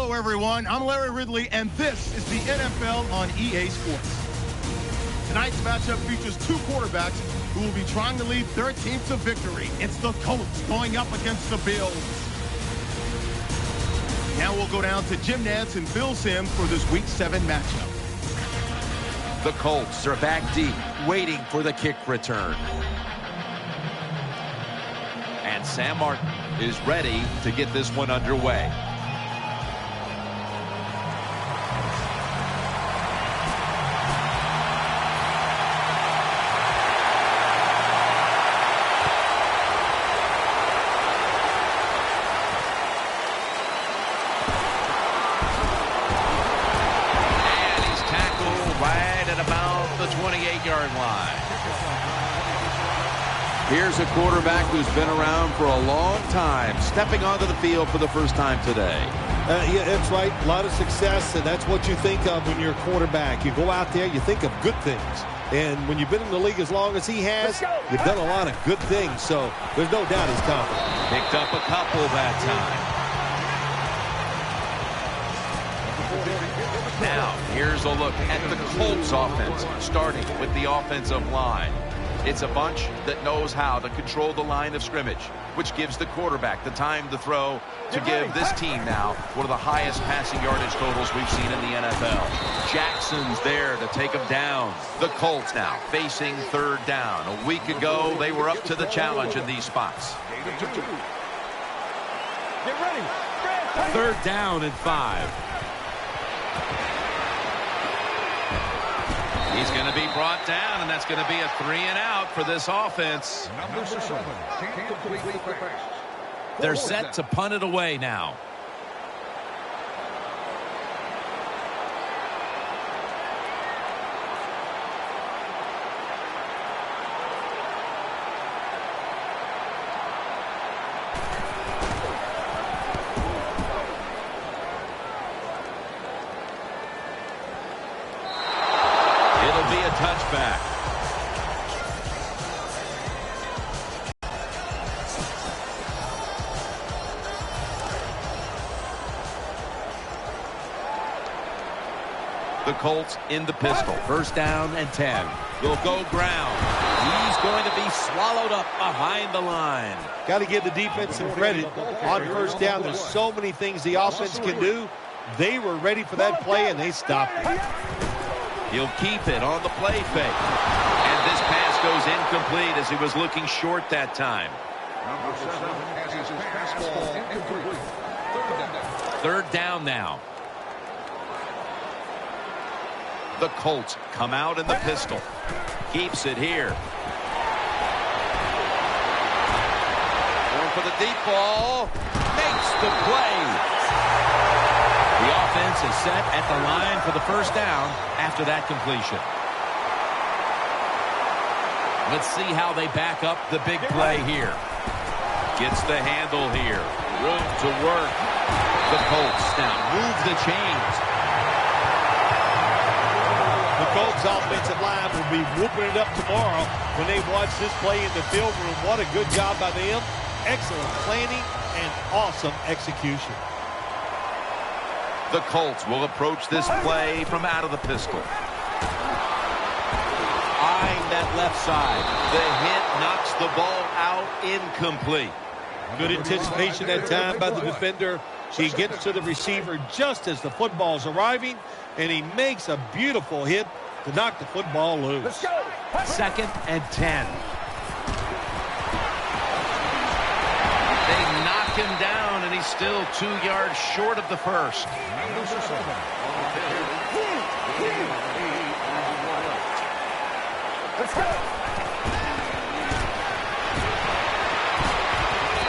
Hello, everyone. I'm Larry Ridley, and this is the NFL on EA Sports. Tonight's matchup features two quarterbacks who will be trying to lead their team to victory. It's the Colts going up against the Bills. Now we'll go down to Jim Nantz and Phil Simms for this Week 7 matchup. The Colts are back deep, waiting for the kick return. And Sam Martin is ready to get this one underway. Here's a quarterback who's been around for a long time, stepping onto the field for the first time today. Yeah, that's right. A lot of success, and that's what you think of when you're a quarterback. You go out there, you think of good things. And when you've been in the league as long as he has, you've done a lot of good things. So there's no doubt he's confident. Picked up a couple that time. Now, here's a look at the Colts offense, starting with the offensive line. It's a bunch that knows how to control the line of scrimmage, which gives the quarterback the time to throw to give this team now one of the highest passing yardage totals we've seen in the NFL. Jackson's there to take them down. The Colts now facing third down. A week ago, they were up to the challenge in these spots. Get ready. Third down and 5. He's going to be brought down, and that's going to be a 3 and out for this offense. Number 7 can't complete the pass. They're set to punt it away now. Touchback. The Colts in the pistol. First down and 10. Will go ground. He's going to be swallowed up behind the line. Got to give the defense some credit. On first down, there's so many things the offense can do. They were ready for that play, and they stopped it. He'll keep it on the play fake. And this pass goes incomplete as he was looking short that time. Third down now. The Colts come out in the pistol. Keeps it here. Going for the deep ball. Makes the play. The offense is set at the line for the first down after that completion. Let's see how they back up the big play here. Gets the handle here. Room to work. The Colts now move the chains. The Colts offensive line will be whooping it up tomorrow when they watch this play in the field room. What a good job by them. Excellent planning and awesome execution. The Colts will approach this play from out of the pistol. Eyeing that left side. The hit knocks the ball out, incomplete. Good anticipation that time by the defender. He gets to the receiver just as the football's arriving, and he makes a beautiful hit to knock the football loose. Let's go. Second and 10. They knock him down, and he's still 2 yards short of the first. Number 7. Let's go.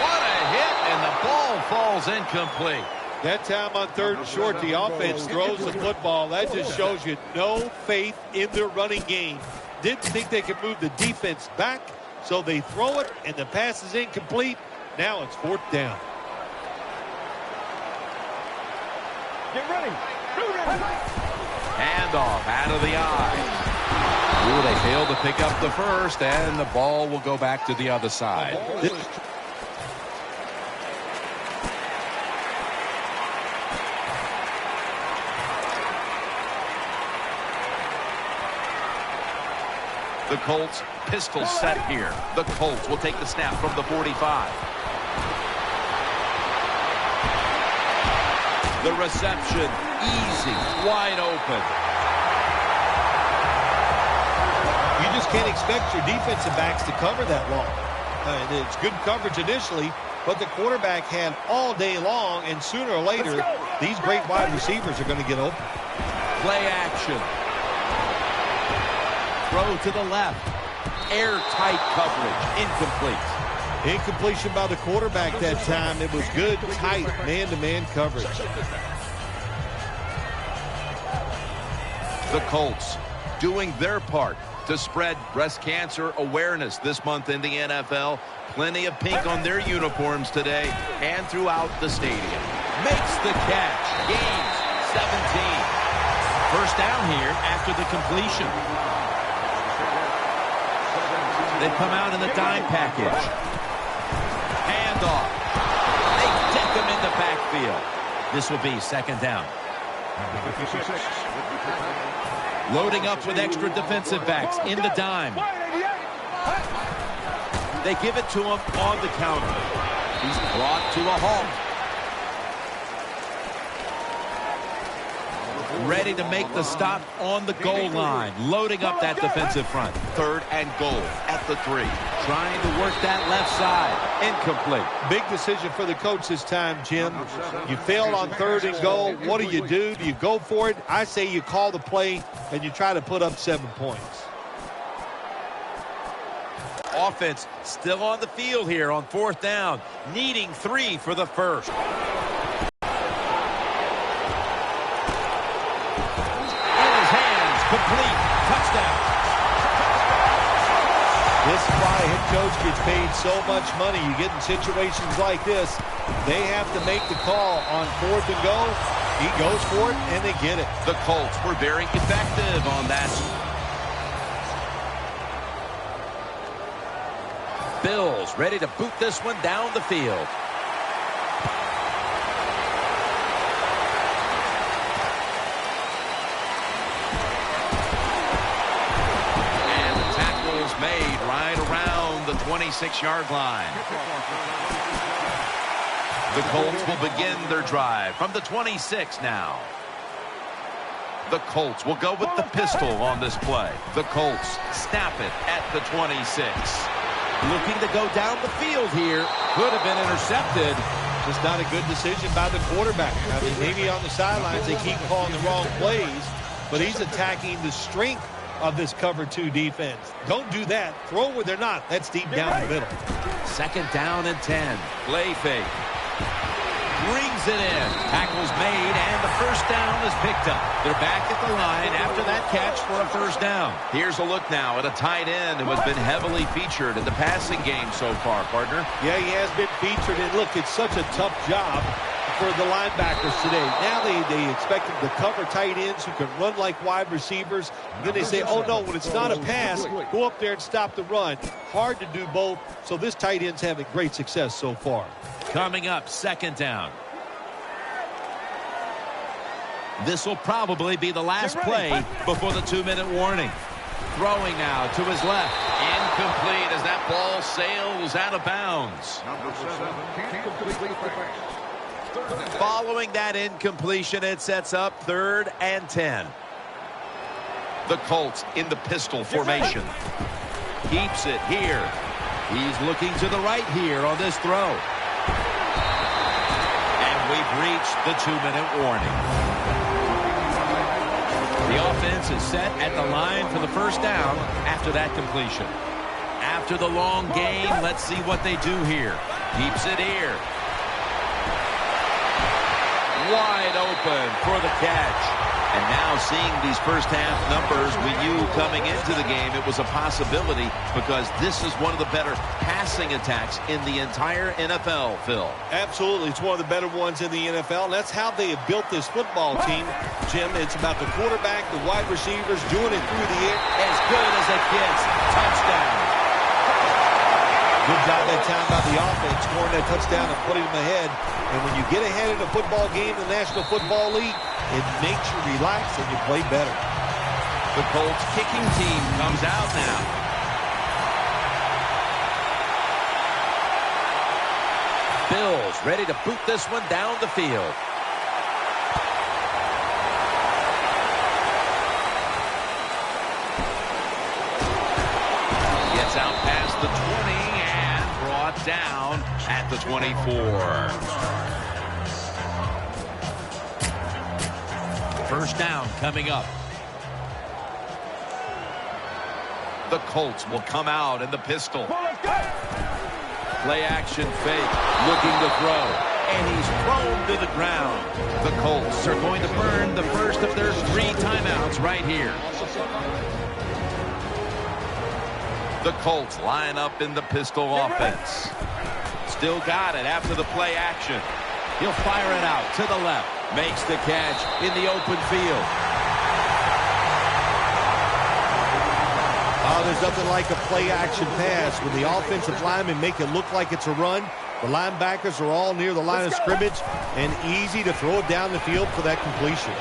What a hit, and the ball falls incomplete. That time on third and short, the offense throws the football. That just shows you no faith in their running game. Didn't think they could move the defense back, so they throw it, and the pass is incomplete. Now it's fourth down. Get ready. Handoff out of the eye. Ooh, they failed to pick up the first, and the ball will go back to the other side. The Colts pistol set here. The Colts will take the snap from the 45. The reception, easy, wide open. You just can't expect your defensive backs to cover that long. It's good coverage initially, but the quarterback had all day long, and sooner or later, these great wide receivers are going to get open. Play action. Throw to the left. Airtight coverage. Incomplete. Incompletion by the quarterback that time. It was good, tight, man-to-man coverage. The Colts doing their part to spread breast cancer awareness this month in the NFL. Plenty of pink on their uniforms today and throughout the stadium. Makes the catch. Gains 17. First down here after the completion. They come out in the dime package. Handoff. They deck him in the backfield. This will be second down. Loading up with extra defensive backs in the dime. They give it to him on the counter. He's brought to a halt. Ready to make the stop on the goal line. Loading up that defensive front. Third and goal at the 3. Trying to work that left side. Incomplete. Big decision for the coach this time, Jim. You failed on third and goal. What do? Do you go for it? I say you call the play and you try to put up 7 points. Offense still on the field here on fourth down. Needing 3 for the first. Complete. Touchdown. This is why head coach gets paid so much money. You get in situations like this, they have to make the call on fourth and go. He goes for it, and they get it. The Colts were very effective on that. Bills ready to boot this one down the field. Made right around the 26-yard line. The Colts will begin their drive from the 26 now. The Colts will go with the pistol on this play. The Colts snap it at the 26. Looking to go down the field here. Could have been intercepted. Just not a good decision by the quarterback. I mean, maybe on the sidelines they keep calling the wrong plays, but he's attacking the strength of this cover 2 defense. Don't do that. Throw where they're not. That's deep down the middle. Second down and 10. Play fake. Brings it in. Tackle's made, and the first down is picked up. They're back at the line after that catch for a first down. Here's a look now at a tight end who has been heavily featured in the passing game so far, partner. Yeah, he has been featured, and look, it's such a tough job for the linebackers today. Now they expect them to cover tight ends who can run like wide receivers. And then they say, oh no, when it's not a pass, go up there and stop the run. Hard to do both, so this tight end's having great success so far. Coming up, second down. This will probably be the last play before the 2-minute warning. Throwing now to his left. Incomplete as that ball sails out of bounds. Following that incompletion, it sets up 3rd and 10. The Colts in the pistol formation. Keeps it here. He's looking to the right here on this throw. And we've reached the 2-minute warning. The offense is set at the line for the first down after that completion. After the long gain, let's see what they do here. Keeps it here. Wide open for the catch. And now seeing these first half numbers, we knew coming into the game it was a possibility because this is one of the better passing attacks in the entire NFL, Phil. Absolutely. It's one of the better ones in the NFL. And that's how they have built this football team, Jim. It's about the quarterback, the wide receivers, doing it through the air. As good as it gets. Touchdown. Good job that time by the offense, scoring that touchdown and putting them ahead. And when you get ahead in a football game in the National Football League, it makes you relax and you play better. The Colts kicking team comes out now. Bills ready to boot this one down the field. Gets out past the 20 and brought down at the 24. First down coming up. The Colts will come out in the pistol. Play action fake. Looking to throw. And he's thrown to the ground. The Colts are going to burn the first of their 3 timeouts right here. The Colts line up in the pistol offense. Still got it after the play action. He'll fire it out to the left. Makes the catch in the open field. Oh, there's nothing like a play-action pass. When the offensive linemen make it look like it's a run, the linebackers are all near the line of scrimmage and easy to throw it down the field for that completion.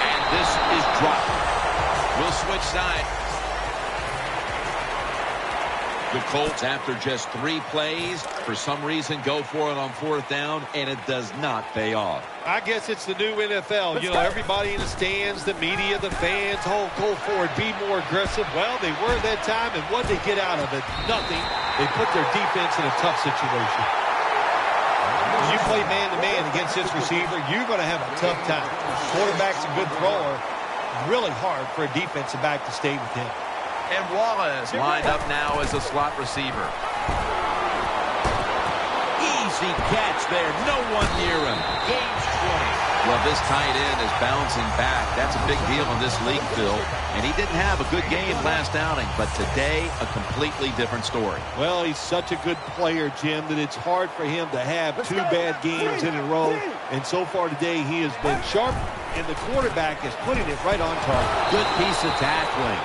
And this is dropped. We'll switch sides. The Colts, after just 3 plays, for some reason go for it on 4th down, and it does not pay off. I guess it's the new NFL. You know, everybody in the stands, the media, the fans, go forward, be more aggressive. Well, they were that time, and what did they get out of it? Nothing. They put their defense in a tough situation. When you play man-to-man against this receiver, you're going to have a tough time. Quarterback's a good thrower. Really hard for a defensive back to stay with him. And Wallace lined up now as a slot receiver. Easy catch there. No one near him. Gains 20. Well, this tight end is bouncing back. That's a big deal in this league, Phil. And he didn't have a good game last outing, but today a completely different story. Well, he's such a good player, Jim, that it's hard for him to have 2 bad games in a row. And so far today, he has been sharp, and the quarterback is putting it right on target. Good piece of tackling.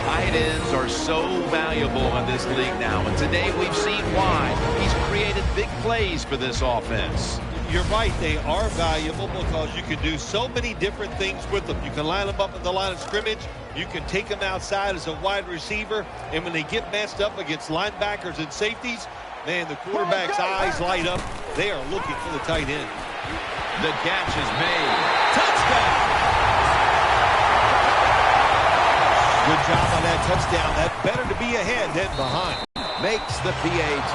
Tight ends are so valuable in this league now, and today we've seen why. He's created big plays for this offense. You're right, they are valuable because you can do so many different things with them. You can line them up at the line of scrimmage. You can take them outside as a wide receiver, and when they get matched up against linebackers and safeties, man, the quarterback's eyes light up. They are looking for the tight end. The catch is made. Touchdown! Good job on that touchdown. That's better to be ahead than behind. Makes the PAT.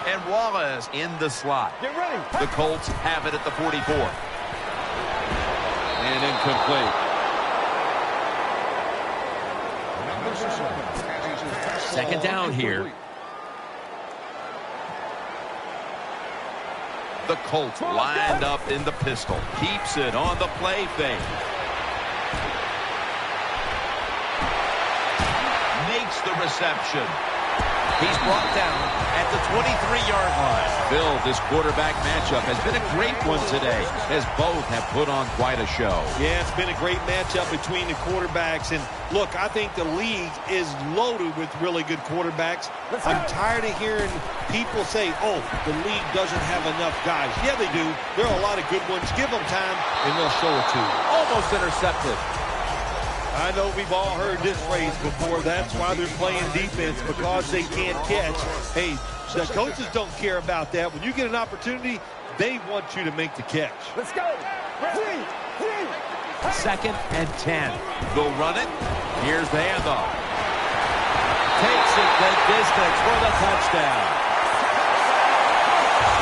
And Wallace in the slot. Get ready. The Colts have it at the 44. And incomplete. Second down here. The Colts lined up in the pistol. Keeps it on the play fake. Makes the reception. He's brought down at the 23-yard line. Bill, this quarterback matchup has been a great one today, as both have put on quite a show. Yeah, it's been a great matchup between the quarterbacks. And look, I think the league is loaded with really good quarterbacks. I'm tired of hearing people say, oh, the league doesn't have enough guys. Yeah, they do. There are a lot of good ones. Give them time, and they'll show it to you. Almost intercepted. I know we've all heard this phrase before. That's why they're playing defense, because they can't catch. Hey, the coaches don't care about that. When you get an opportunity, they want you to make the catch. Let's go. 2nd and 10. They'll run it. Here's the handoff. Takes it the distance for the touchdown.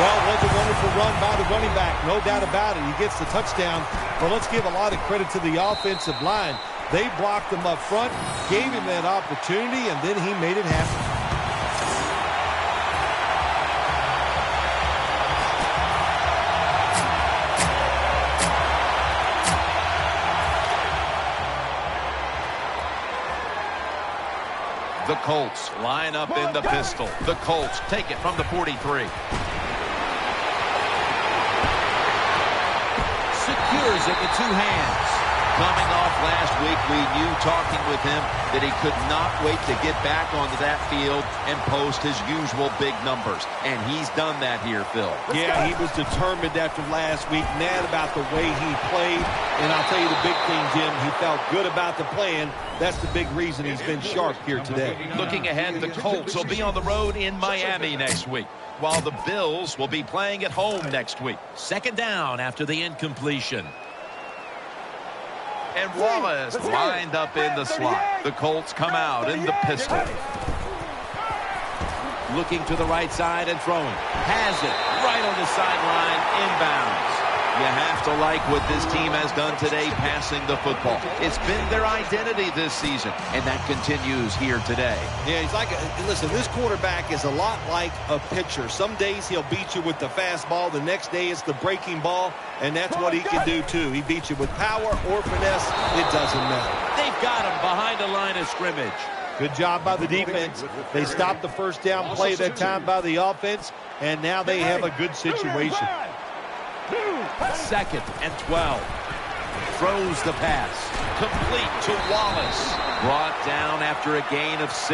Well, it was a wonderful run by the running back. No doubt about it. He gets the touchdown. But let's give a lot of credit to the offensive line. They blocked him up front, gave him that opportunity, and then he made it happen. The Colts line up in the pistol. The Colts take it from the 43. secures it with two hands. Coming off last week, we knew talking with him that he could not wait to get back onto that field and post his usual big numbers. And he's done that here, Phil. Yeah, he was determined after last week, mad about the way he played. And I'll tell you the big thing, Jim, he felt good about the plan. That's the big reason he's been sharp here today. Looking ahead, the Colts will be on the road in Miami next week, while the Bills will be playing at home next week. Second down after the incompletion. And Wallace lined up in the slot. The Colts come out in the pistol. Looking to the right side and throwing. Has it right on the sideline, inbounds. You have to like what this team has done today passing the football. It's been their identity this season, and that continues here today. Yeah, he's like, listen, this quarterback is a lot like a pitcher. Some days he'll beat you with the fastball. The next day it's the breaking ball, and that's what he can do too. He beats you with power or finesse. It doesn't matter. They've got him behind the line of scrimmage. Good job by the defense. They stopped the first down play that time by the offense, and now they have a good situation. 2nd and 12. Throws the pass. Complete to Wallace. Brought down after a gain of 6.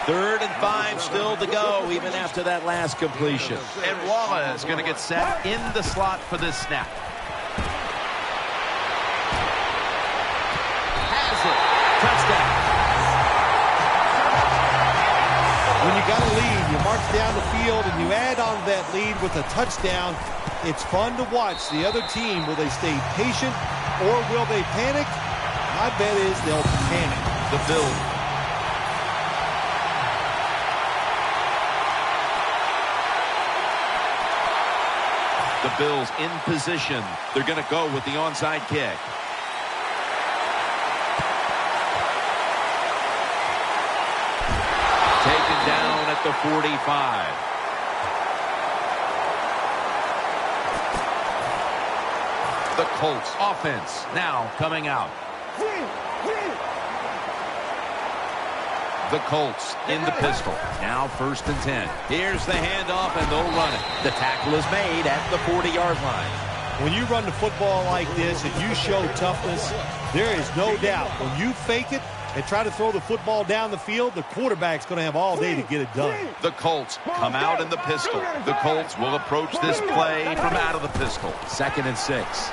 3rd and 5 still to go even after that last completion. And Wallace going to get set in the slot for this snap. Has it. Touchdown. When you got a lead, you march down the field and you add on that lead with a touchdown. It's fun to watch the other team. Will they stay patient or will they panic? My bet is they'll panic. The Bills. The Bills in position. They're going to go with the onside kick. Taken down at the 45. The Colts offense now coming out. The Colts in the pistol. Now 1st and 10. Here's the handoff, and they'll run it. The tackle is made at the 40-yard line. When you run the football like this and you show toughness, there is no doubt when you fake it and try to throw the football down the field, the quarterback's going to have all day to get it done. The Colts come out in the pistol. The Colts will approach this play from out of the pistol. 2nd and 6.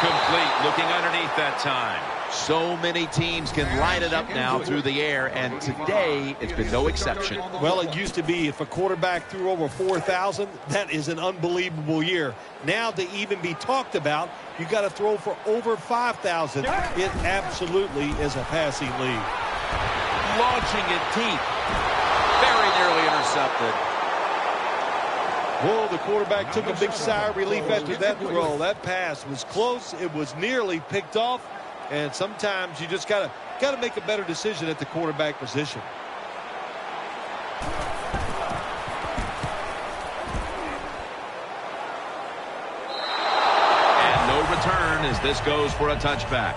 Incomplete, looking underneath that time. So many teams can light it up now through the air, and today it's been no exception. Well, it used to be if a quarterback threw over 4,000, that is an unbelievable year. Now to even be talked about, you got to throw for over 5,000. It absolutely is a passing lead. Launching it deep. Very nearly intercepted. Whoa, the quarterback took a big sigh of relief after that throw. That pass was close. It was nearly picked off. And sometimes you just gotta make a better decision at the quarterback position. And no return as this goes for a touchback.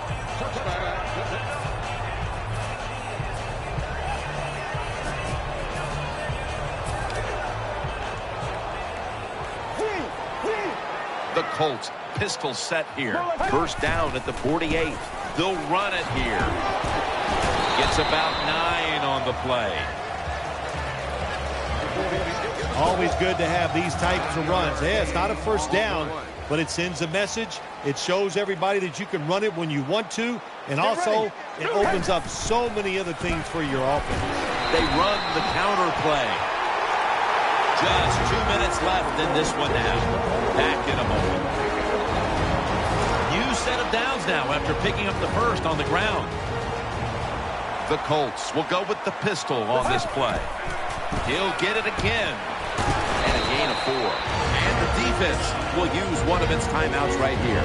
The Colts pistol set here. 1st down at the 48. They'll run it here. Gets about 9 on the play. Always good to have these types of runs. Yeah, it's not a 1st down, but it sends a message. It shows everybody that you can run it when you want to, and also it opens up so many other things for your offense. They run the counter play. Just 2 minutes left in this one now. Back in a moment. New set of downs now after picking up the 1st on the ground. The Colts will go with the pistol on this play. He'll get it again. And a gain of 4. And the defense will use one of its timeouts right here.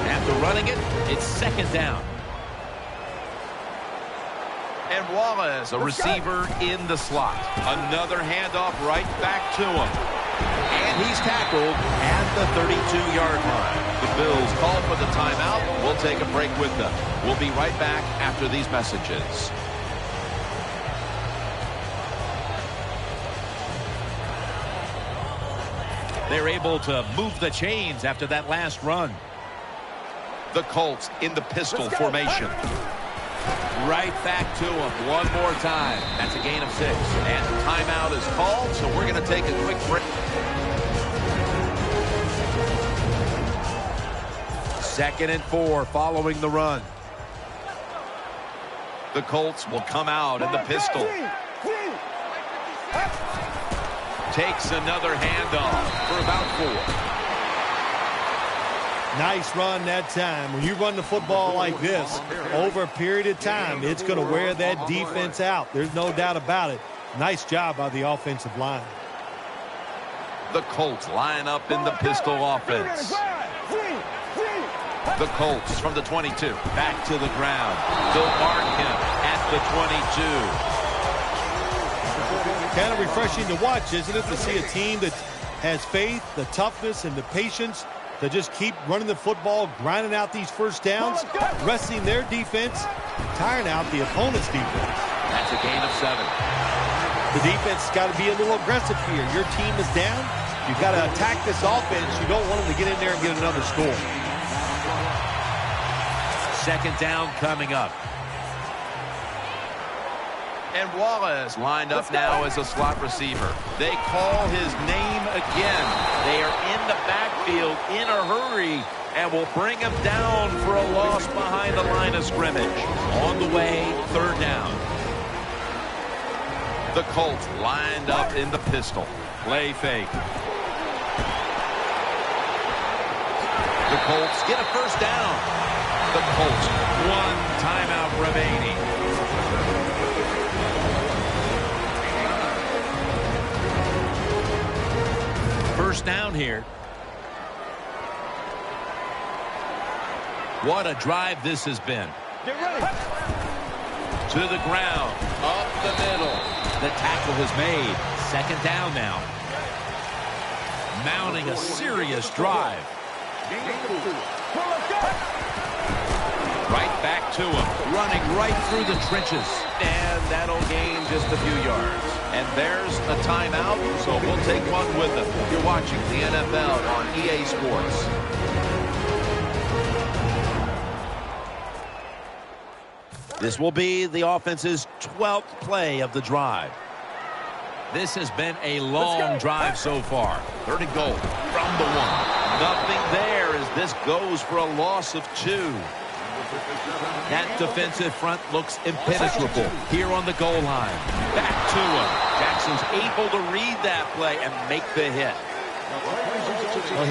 After running it, it's 2nd down. And Wallace, a receiver in the slot. Another handoff right back to him. And he's tackled at the 32-yard line. The Bills call for the timeout. We'll take a break with them. We'll be right back after these messages. They're able to move the chains after that last run. The Colts in the pistol formation. Right back to him one more time. That's a gain of 6. And timeout is called, so we're going to take a quick break. 2nd and 4 following the run. The Colts will come out in the pistol. Takes another handoff for about 4. Nice run that time. When you run the football like this, over a period of time, it's going to wear that defense out. There's no doubt about it. Nice job by the offensive line. The Colts line up in the pistol offense. The Colts from the 22. Back to the ground. They'll mark him at the 22. Kind of refreshing to watch, isn't it, to see a team that has faith, the toughness, and the patience to just keep running the football, grinding out these first downs, resting their defense, tiring out the opponent's defense. That's a gain of 7. The defense has got to be a little aggressive here. Your team is down. You've got to attack this offense. You don't want them to get in there and get another score. 2nd down coming up. And Wallace lined up now as a slot receiver. They call his name again. They are in the backfield in a hurry and will bring him down for a loss behind the line of scrimmage. On the way, 3rd down. The Colts lined up in the pistol. Play fake. The Colts get a 1st down. The Colts, 1 timeout remaining. First down here. What a drive this has been. Get ready. To the ground. Up the middle. The tackle is made. 2nd down now. Mounting a serious drive. Right back to him. Running right through the trenches. And that'll gain just a few yards. And there's a timeout, so we'll take one with them. You're watching the NFL on EA Sports. This will be the offense's 12th play of the drive. This has been a long drive so far. 3rd and goal from the 1. Nothing there as this goes for a loss of 2. That defensive front looks impenetrable here on the goal line. Back to him. Jackson's able to read that play and make the hit. Well,